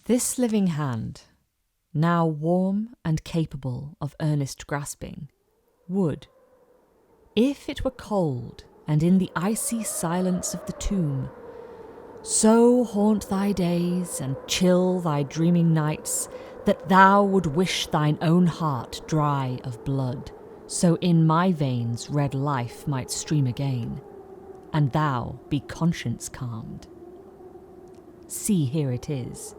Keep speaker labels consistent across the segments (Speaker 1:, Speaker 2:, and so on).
Speaker 1: This living hand, now warm and capable of earnest grasping, would, if it were cold and in the icy silence of the tomb, so haunt thy days and chill thy dreaming nights that thou would wish thine own heart dry of blood, so in my veins red life might stream again, and thou be conscience calmed. See, here it is.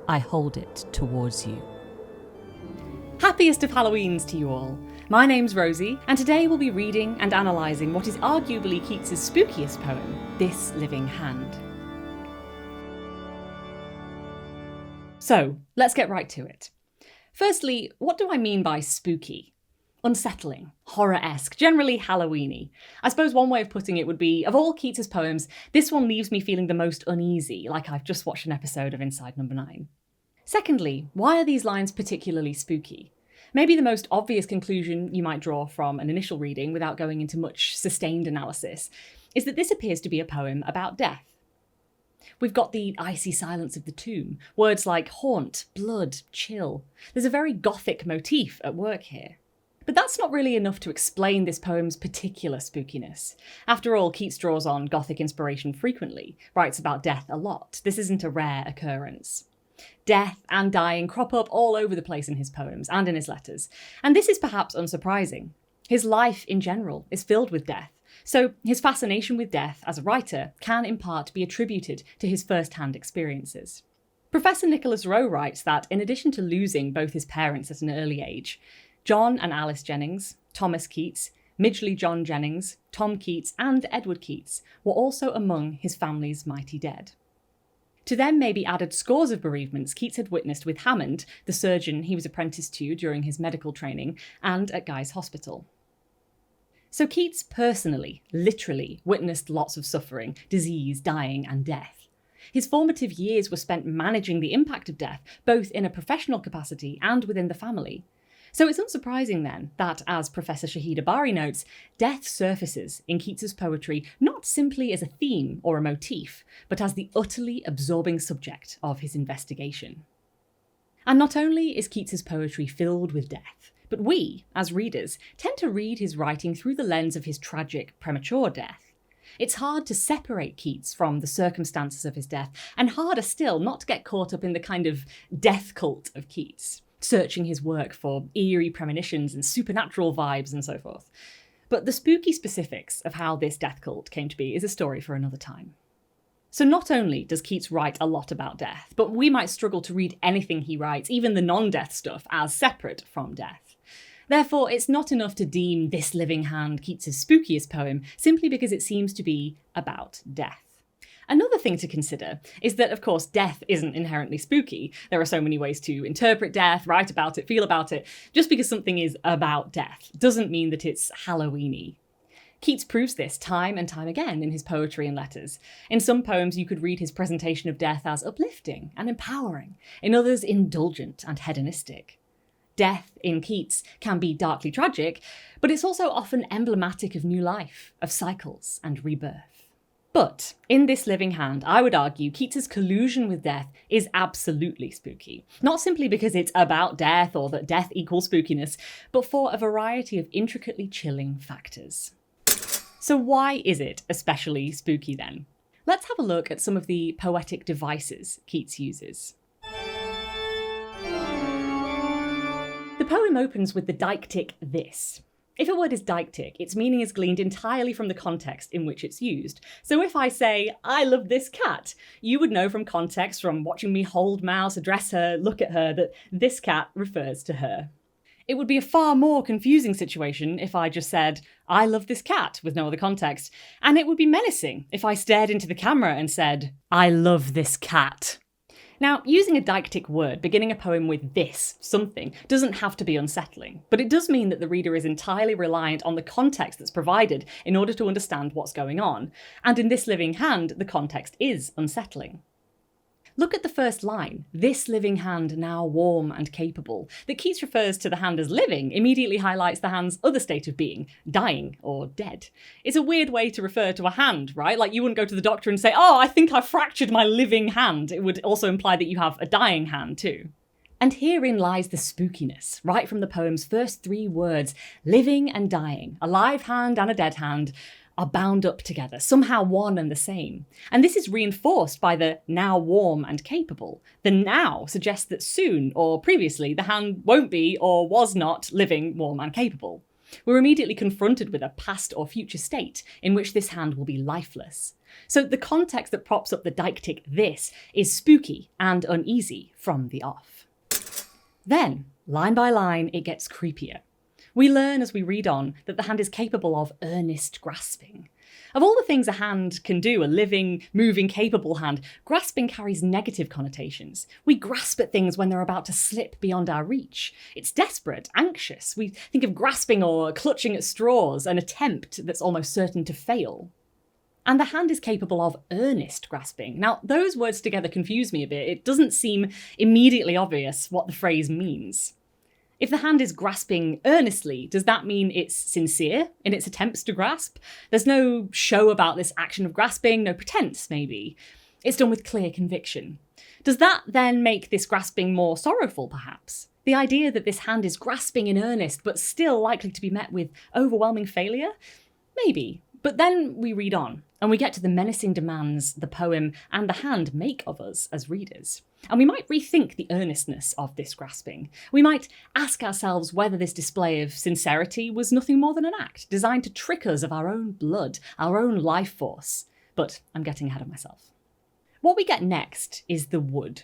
Speaker 1: I hold it towards you.
Speaker 2: Happiest of Halloweens to you all. My name's Rosie, and today we'll be reading and analysing what is arguably Keats's spookiest poem, This Living Hand. So, let's get right to it. Firstly, what do I mean by spooky? Unsettling, horror-esque, generally Halloweeny. I suppose one way of putting it would be, of all Keats's poems, this one leaves me feeling the most uneasy, like I've just watched an episode of Inside Number 9. Secondly, why are these lines particularly spooky? Maybe the most obvious conclusion you might draw from an initial reading, without going into much sustained analysis, is that this appears to be a poem about death. We've got the icy silence of the tomb, words like haunt, blood, chill. There's a very gothic motif at work here. But that's not really enough to explain this poem's particular spookiness. After all, Keats draws on Gothic inspiration frequently, writes about death a lot. This isn't a rare occurrence. Death and dying crop up all over the place in his poems and in his letters, and this is perhaps unsurprising. His life in general is filled with death, so his fascination with death as a writer can in part be attributed to his first-hand experiences. Professor Nicholas Rowe writes that in addition to losing both his parents at an early age, John and Alice Jennings, Thomas Keats, Midgley John Jennings, Tom Keats and Edward Keats were also among his family's mighty dead. To them may be added scores of bereavements Keats had witnessed with Hammond, the surgeon he was apprenticed to during his medical training, and at Guy's Hospital. So Keats personally, literally, witnessed lots of suffering, disease, dying, and death. His formative years were spent managing the impact of death, both in a professional capacity and within the family. So it's unsurprising then that, as Professor Shahida Bari notes, death surfaces in Keats's poetry not simply as a theme or a motif, but as the utterly absorbing subject of his investigation. And not only is Keats's poetry filled with death, but we, as readers, tend to read his writing through the lens of his tragic, premature death. It's hard to separate Keats from the circumstances of his death, and harder still not to get caught up in the kind of death cult of Keats, searching his work for eerie premonitions and supernatural vibes and so forth. But the spooky specifics of how this death cult came to be is a story for another time. So not only does Keats write a lot about death, but we might struggle to read anything he writes, even the non-death stuff, as separate from death. Therefore, it's not enough to deem This Living Hand Keats's spookiest poem simply because it seems to be about death. Another thing to consider is that, of course, death isn't inherently spooky. There are so many ways to interpret death, write about it, feel about it. Just because something is about death doesn't mean that it's Halloweeny. Keats proves this time and time again in his poetry and letters. In some poems, you could read his presentation of death as uplifting and empowering. In others, indulgent and hedonistic. Death, in Keats, can be darkly tragic, but it's also often emblematic of new life, of cycles and rebirth. But in This Living Hand, I would argue Keats's collusion with death is absolutely spooky. Not simply because it's about death or that death equals spookiness, but for a variety of intricately chilling factors. So why is it especially spooky then? Let's have a look at some of the poetic devices Keats uses. The poem opens with the deictic this. If a word is deictic, its meaning is gleaned entirely from the context in which it's used. So if I say, I love this cat, you would know from context, from watching me hold Mouse, address her, look at her, that this cat refers to her. It would be a far more confusing situation if I just said, I love this cat, with no other context. And it would be menacing if I stared into the camera and said, I love this cat. Now, using a deictic word beginning a poem with this, something, doesn't have to be unsettling, but it does mean that the reader is entirely reliant on the context that's provided in order to understand what's going on, and in This Living Hand, the context is unsettling. Look at the first line, this living hand now warm and capable. That Keats refers to the hand as living immediately highlights the hand's other state of being, dying or dead. It's a weird way to refer to a hand, right? Like you wouldn't go to the doctor and say, oh, I think I fractured my living hand. It would also imply that you have a dying hand too. And herein lies the spookiness, right from the poem's first 3 words, living and dying, a live hand and a dead hand, are bound up together, somehow one and the same. And this is reinforced by the now warm and capable. The now suggests that soon, or previously, the hand won't be or was not living, warm and capable. We're immediately confronted with a past or future state in which this hand will be lifeless. So the context that props up the deictic this is spooky and uneasy from the off. Then, line by line, it gets creepier. We learn as we read on that the hand is capable of earnest grasping. Of all the things a hand can do, a living, moving, capable hand, grasping carries negative connotations. We grasp at things when they're about to slip beyond our reach. It's desperate, anxious. We think of grasping or clutching at straws, an attempt that's almost certain to fail. And the hand is capable of earnest grasping. Now, those words together confuse me a bit. It doesn't seem immediately obvious what the phrase means. If the hand is grasping earnestly, does that mean it's sincere in its attempts to grasp? There's no show about this action of grasping, no pretense maybe. It's done with clear conviction. Does that then make this grasping more sorrowful, perhaps? The idea that this hand is grasping in earnest, but still likely to be met with overwhelming failure? Maybe. But then we read on, and we get to the menacing demands the poem and the hand make of us as readers. And we might rethink the earnestness of this grasping. We might ask ourselves whether this display of sincerity was nothing more than an act designed to trick us of our own blood, our own life force. But I'm getting ahead of myself. What we get next is the would.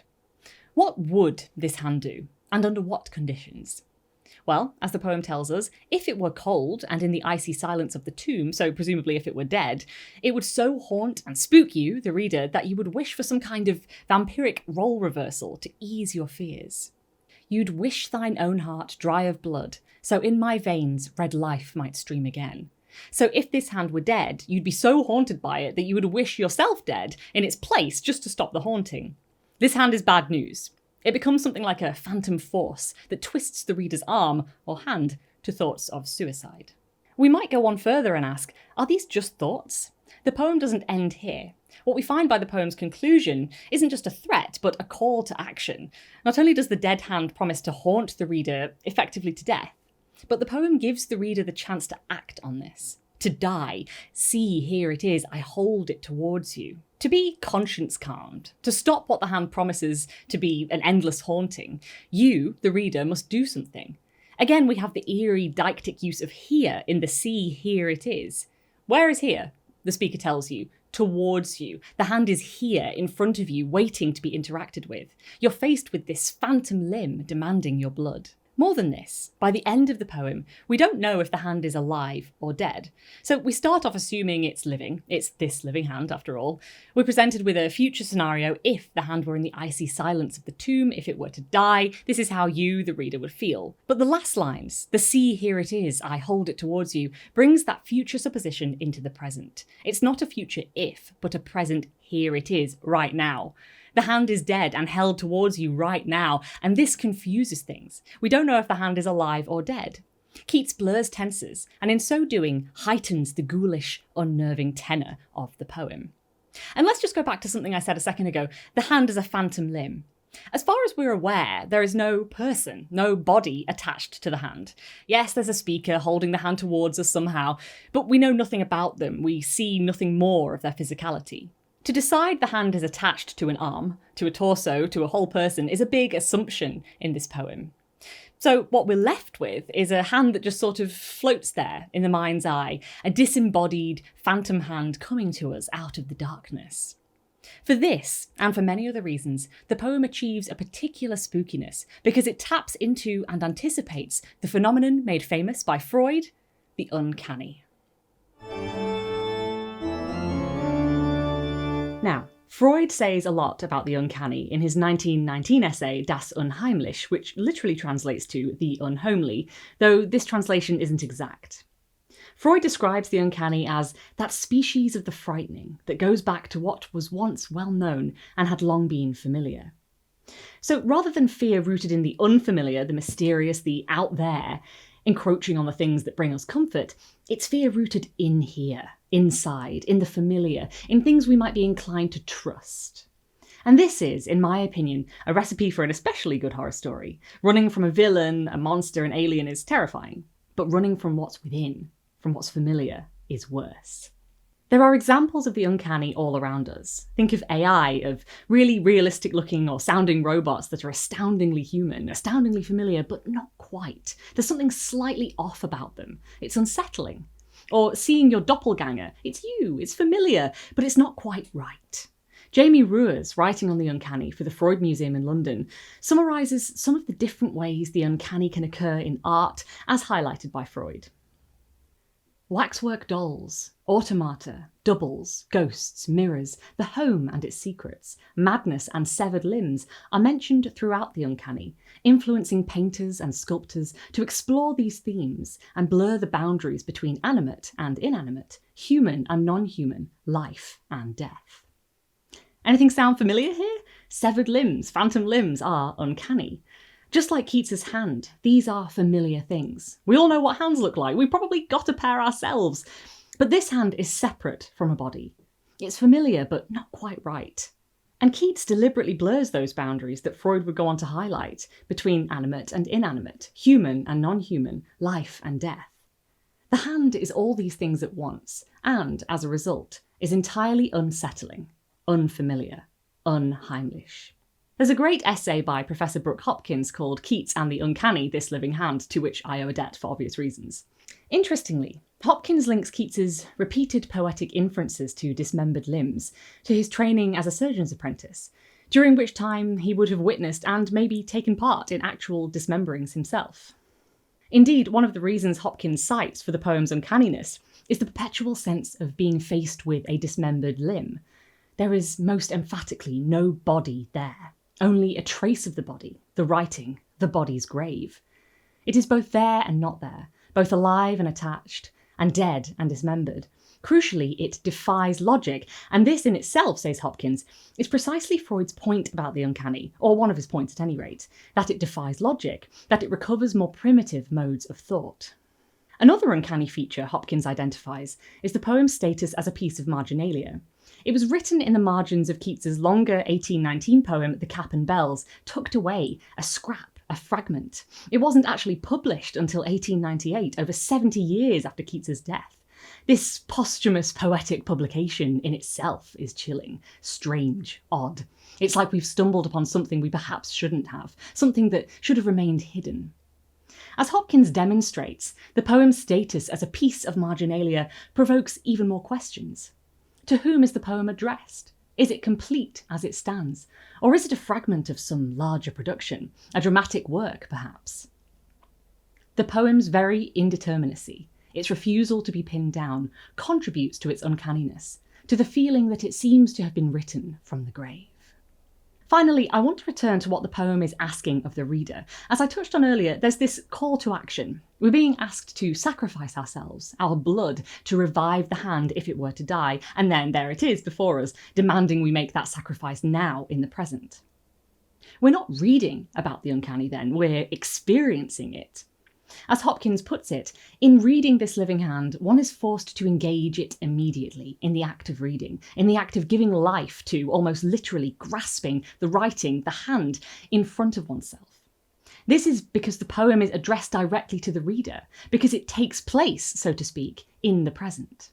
Speaker 2: What would this hand do, and under what conditions? Well, as the poem tells us, if it were cold and in the icy silence of the tomb, so presumably if it were dead, it would so haunt and spook you, the reader, that you would wish for some kind of vampiric role reversal to ease your fears. You'd wish thine own heart dry of blood, so in my veins red life might stream again. So if this hand were dead, you'd be so haunted by it that you would wish yourself dead in its place just to stop the haunting. This hand is bad news. It becomes something like a phantom force that twists the reader's arm or hand to thoughts of suicide. We might go on further and ask, are these just thoughts? The poem doesn't end here. What we find by the poem's conclusion isn't just a threat, but a call to action. Not only does the dead hand promise to haunt the reader effectively to death, but the poem gives the reader the chance to act on this. To die. See, here it is, I hold it towards you. To be conscience calmed, to stop what the hand promises to be an endless haunting, you, the reader, must do something. Again, we have the eerie deictic use of here in the see, here it is. Where is here? The speaker tells you. Towards you. The hand is here, in front of you, waiting to be interacted with. You're faced with this phantom limb demanding your blood. More than this, by the end of the poem, we don't know if the hand is alive or dead. So we start off assuming it's living. It's this living hand, after all. We're presented with a future scenario if the hand were in the icy silence of the tomb, if it were to die. This is how you, the reader, would feel. But the last lines, the see, here it is, I hold it towards you, brings that future supposition into the present. It's not a future if, but a present here it is, right now. The hand is dead and held towards you right now, and this confuses things. We don't know if the hand is alive or dead. Keats blurs tenses, and in so doing, heightens the ghoulish, unnerving tenor of the poem. And let's just go back to something I said a second ago. The hand is a phantom limb. As far as we're aware, there is no person, no body attached to the hand. Yes, there's a speaker holding the hand towards us somehow, but we know nothing about them. We see nothing more of their physicality. To decide the hand is attached to an arm, to a torso, to a whole person is a big assumption in this poem. So what we're left with is a hand that just sort of floats there in the mind's eye, a disembodied phantom hand coming to us out of the darkness. For this, and for many other reasons, the poem achieves a particular spookiness because it taps into and anticipates the phenomenon made famous by Freud, the uncanny. Now, Freud says a lot about the uncanny in his 1919 essay Das Unheimlich, which literally translates to the unhomely, though this translation isn't exact. Freud describes the uncanny as that species of the frightening that goes back to what was once well known and had long been familiar. So rather than fear rooted in the unfamiliar, the mysterious, the out there, encroaching on the things that bring us comfort, it's fear rooted in here, inside, in the familiar, in things we might be inclined to trust. And this is, in my opinion, a recipe for an especially good horror story. Running from a villain, a monster, an alien is terrifying, but running from what's within, from what's familiar, is worse. There are examples of the uncanny all around us. Think of AI, of really realistic looking or sounding robots that are astoundingly human, astoundingly familiar, but not quite. There's something slightly off about them. It's unsettling. Or seeing your doppelganger. It's you, it's familiar, but it's not quite right. Jamie Ruers, writing on the uncanny for the Freud Museum in London, summarises some of the different ways the uncanny can occur in art, as highlighted by Freud. Waxwork dolls, automata, doubles, ghosts, mirrors, the home and its secrets, madness and severed limbs are mentioned throughout the uncanny, influencing painters and sculptors to explore these themes and blur the boundaries between animate and inanimate, human and non-human, life and death. Anything sound familiar here? Severed limbs, phantom limbs are uncanny. Just like Keats's hand, these are familiar things. We all know what hands look like. We've probably got a pair ourselves. But this hand is separate from a body. It's familiar, but not quite right. And Keats deliberately blurs those boundaries that Freud would go on to highlight between animate and inanimate, human and non-human, life and death. The hand is all these things at once, and, as a result, is entirely unsettling, unfamiliar, unheimlich. There's a great essay by Professor Brooke Hopkins called Keats and the Uncanny, This Living Hand, to which I owe a debt for obvious reasons. Interestingly, Hopkins links Keats's repeated poetic inferences to dismembered limbs to his training as a surgeon's apprentice, during which time he would have witnessed and maybe taken part in actual dismemberings himself. Indeed, one of the reasons Hopkins cites for the poem's uncanniness is the perpetual sense of being faced with a dismembered limb. There is most emphatically no body there. Only a trace of the body, the writing, the body's grave. It is both there and not there, both alive and attached, and dead and dismembered. Crucially, it defies logic, and this in itself, says Hopkins, is precisely Freud's point about the uncanny, or one of his points at any rate, that it defies logic, that it recovers more primitive modes of thought. Another uncanny feature Hopkins identifies is the poem's status as a piece of marginalia. It was written in the margins of Keats's longer 1819 poem, The Cap and Bells, tucked away, a scrap, a fragment. It wasn't actually published until 1898, over 70 years after Keats's death. This posthumous poetic publication in itself is chilling, strange, odd. It's like we've stumbled upon something we perhaps shouldn't have, something that should have remained hidden. As Hopkins demonstrates, the poem's status as a piece of marginalia provokes even more questions. To whom is the poem addressed? Is it complete as it stands? Or is it a fragment of some larger production, a dramatic work perhaps? The poem's very indeterminacy, its refusal to be pinned down, contributes to its uncanniness, to the feeling that it seems to have been written from the grave. Finally, I want to return to what the poem is asking of the reader. As I touched on earlier, there's this call to action. We're being asked to sacrifice ourselves, our blood, to revive the hand if it were to die, and then there it is before us, demanding we make that sacrifice now in the present. We're not reading about the uncanny then, we're experiencing it. As Hopkins puts it, in reading this living hand, one is forced to engage it immediately in the act of reading, in the act of giving life to, almost literally grasping, the writing, the hand, in front of oneself. This is because the poem is addressed directly to the reader, because it takes place, so to speak, in the present.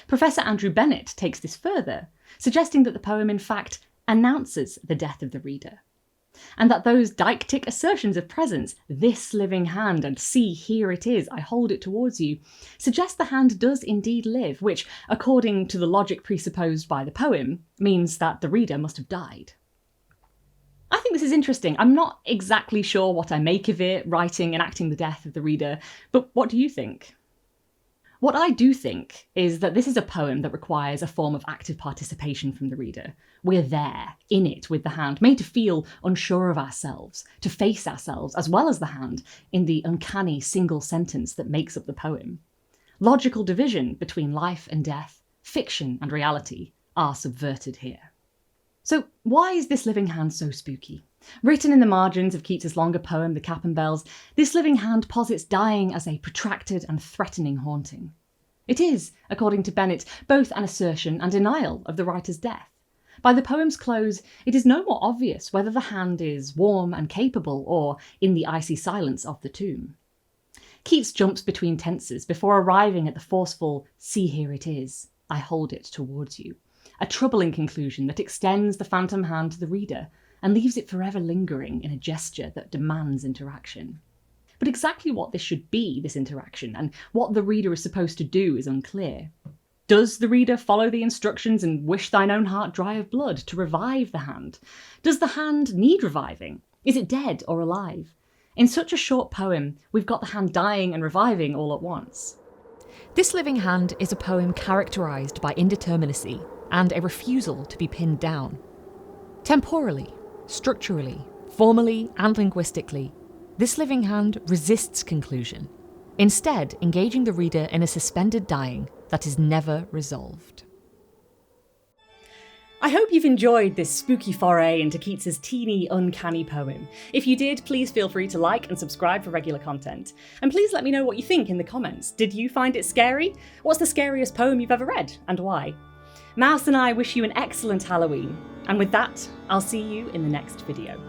Speaker 2: Professor Andrew Bennett takes this further, suggesting that the poem in fact announces the death of the reader, and that those deictic assertions of presence, this living hand and see, here it is, I hold it towards you, suggest the hand does indeed live, which, according to the logic presupposed by the poem, means that the reader must have died. I think this is interesting. I'm not exactly sure what I make of it, writing and acting the death of the reader, but what do you think? What I do think is that this is a poem that requires a form of active participation from the reader. We're there, in it, with the hand, made to feel unsure of ourselves, to face ourselves, as well as the hand, in the uncanny single sentence that makes up the poem. logical division between life and death, fiction and reality are subverted here. So why is This Living Hand so spooky? Written in the margins of Keats's longer poem, The Cap and Bells, This Living Hand posits dying as a protracted and threatening haunting. It is, according to Bennett, both an assertion and denial of the writer's death. By the poem's close, it is no more obvious whether the hand is warm and capable or in the icy silence of the tomb. Keats jumps between tenses before arriving at the forceful, "See, here it is, I hold it towards you," a troubling conclusion that extends the phantom hand to the reader and leaves it forever lingering in a gesture that demands interaction. But exactly what this should be, this interaction, and what the reader is supposed to do is unclear. Does the reader follow the instructions and wish thine own heart dry of blood to revive the hand? Does the hand need reviving? Is it dead or alive? In such a short poem, we've got the hand dying and reviving all at once.
Speaker 1: This Living Hand is a poem characterised by indeterminacy and a refusal to be pinned down. Temporally, structurally, formally and linguistically, This Living Hand resists conclusion, instead engaging the reader in a suspended dying that is never resolved.
Speaker 2: I hope you've enjoyed this spooky foray into Keats's teeny, uncanny poem. If you did, please feel free to like and subscribe for regular content. And please let me know what you think in the comments. Did you find it scary? What's the scariest poem you've ever read, and why? Mouse and I wish you an excellent Halloween. And with that, I'll see you in the next video.